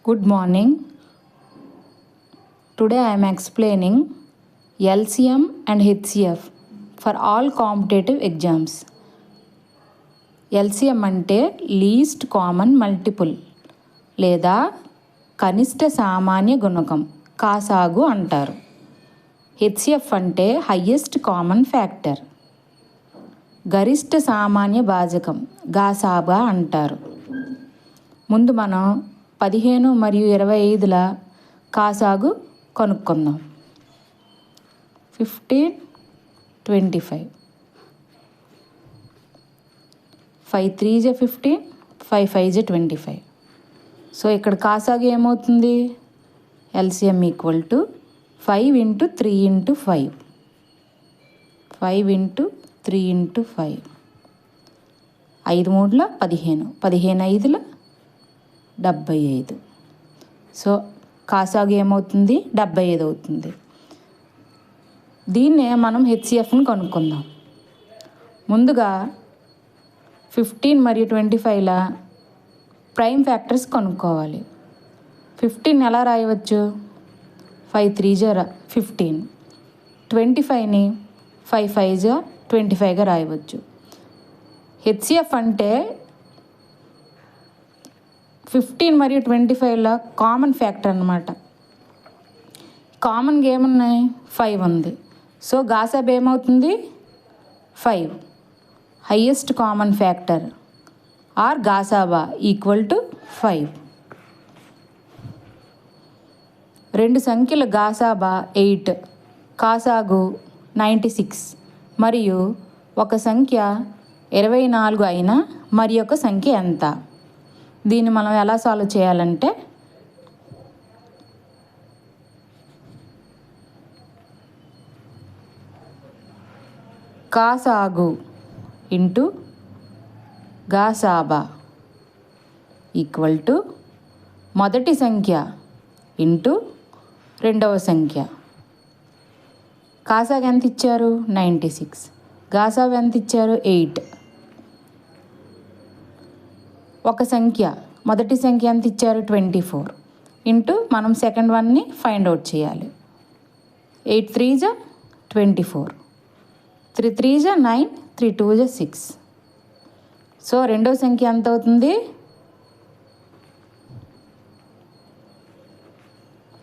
Good morning. Today I am explaining LCM and HCF for all competitive exams. LCM అంటే least common multiple లేదా కనిష్ట సామాన్య గుణకం కాసాగు అంటారు. HCF అంటే హయ్యెస్ట్ కామన్ ఫ్యాక్టర్. గరిష్ట సామాన్య భాజకం గాసాబా అంటారు. ముందు మనం 15 మరియు 25ల కాసాగు కనుక్కుందాం. 15, 25. 5 3 15, 5 5 25. సో ఇక్కడ కాసాగు ఏమవుతుంది? LCM equal to 5 into 3 into 5. 5 into 3 into 5. 5 3ల 15, 15 5ల 75. సో కాసాగు ఏమవుతుంది? 75 అవుతుంది. దీన్నే మనం HCFని కనుక్కుందాం. ముందుగా 15 మరియు 25ల ప్రైమ్ ఫ్యాక్టర్స్ కనుక్కోవాలి. 15 ఎలా రాయవచ్చు? 5 3 15. 25ని 5 5 25గా రాయవచ్చు. HCF అంటే 15 మరియు 25ల కామన్ ఫ్యాక్టర్ అన్నమాట. కామన్గా ఏమున్నాయి? 5 ఉంది. సో గాసాబ్ ఏమవుతుంది? 5. హయ్యెస్ట్ కామన్ ఫ్యాక్టర్ ఆర్ గాసాబా ఈక్వల్ టు 5. రెండు సంఖ్యల గాసాబా 8, కాసాగు 96 మరియు ఒక సంఖ్య 24 అయినా మరి ఒక సంఖ్య ఎంత? దీన్ని మనం ఎలా సాల్వ్ చేయాలంటే కాసాగు ఇంటూ గాసాబా ఈక్వల్ టు మొదటి సంఖ్య ఇంటూ రెండవ సంఖ్య. కాసాగు ఎంత ఇచ్చారు? 96. గాసాబా ఎంత ఇచ్చారు? 8. ఒక సంఖ్య మొదటి సంఖ్య ఎంత ఇచ్చారు? 24 ఇంటూ మనం సెకండ్ వన్ని ఫైండ్ అవుట్ చేయాలి. 8 3 24, 3 3 9, 3 2 6. సో రెండో సంఖ్య ఎంత అవుతుంది?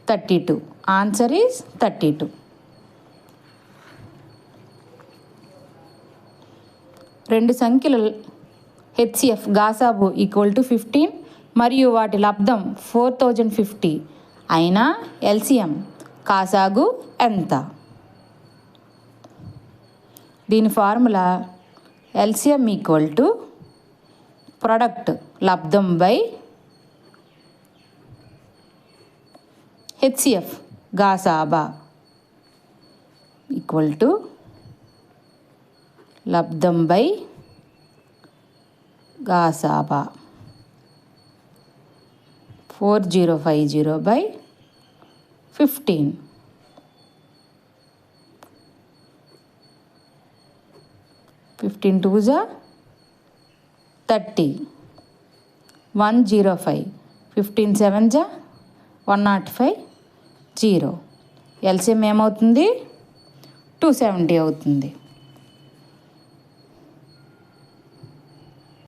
32. Answer is 32. రెండు సంఖ్యలు HCF గాసాబు ఈక్వల్ టు 15 మరియు వాటి లబ్ధం 4050 అయినా LCM కాసాగు ఎంత? దీని formula LCM equal to product లబ్ధం బై HCF గాసాబా ఈక్వల్ టు లబ్ధం బై గాసాబా. 4050 బై 15. 15 2 30. 105. 15 7 105. 0. LCM ఏమవుతుంది? 270 అవుతుంది.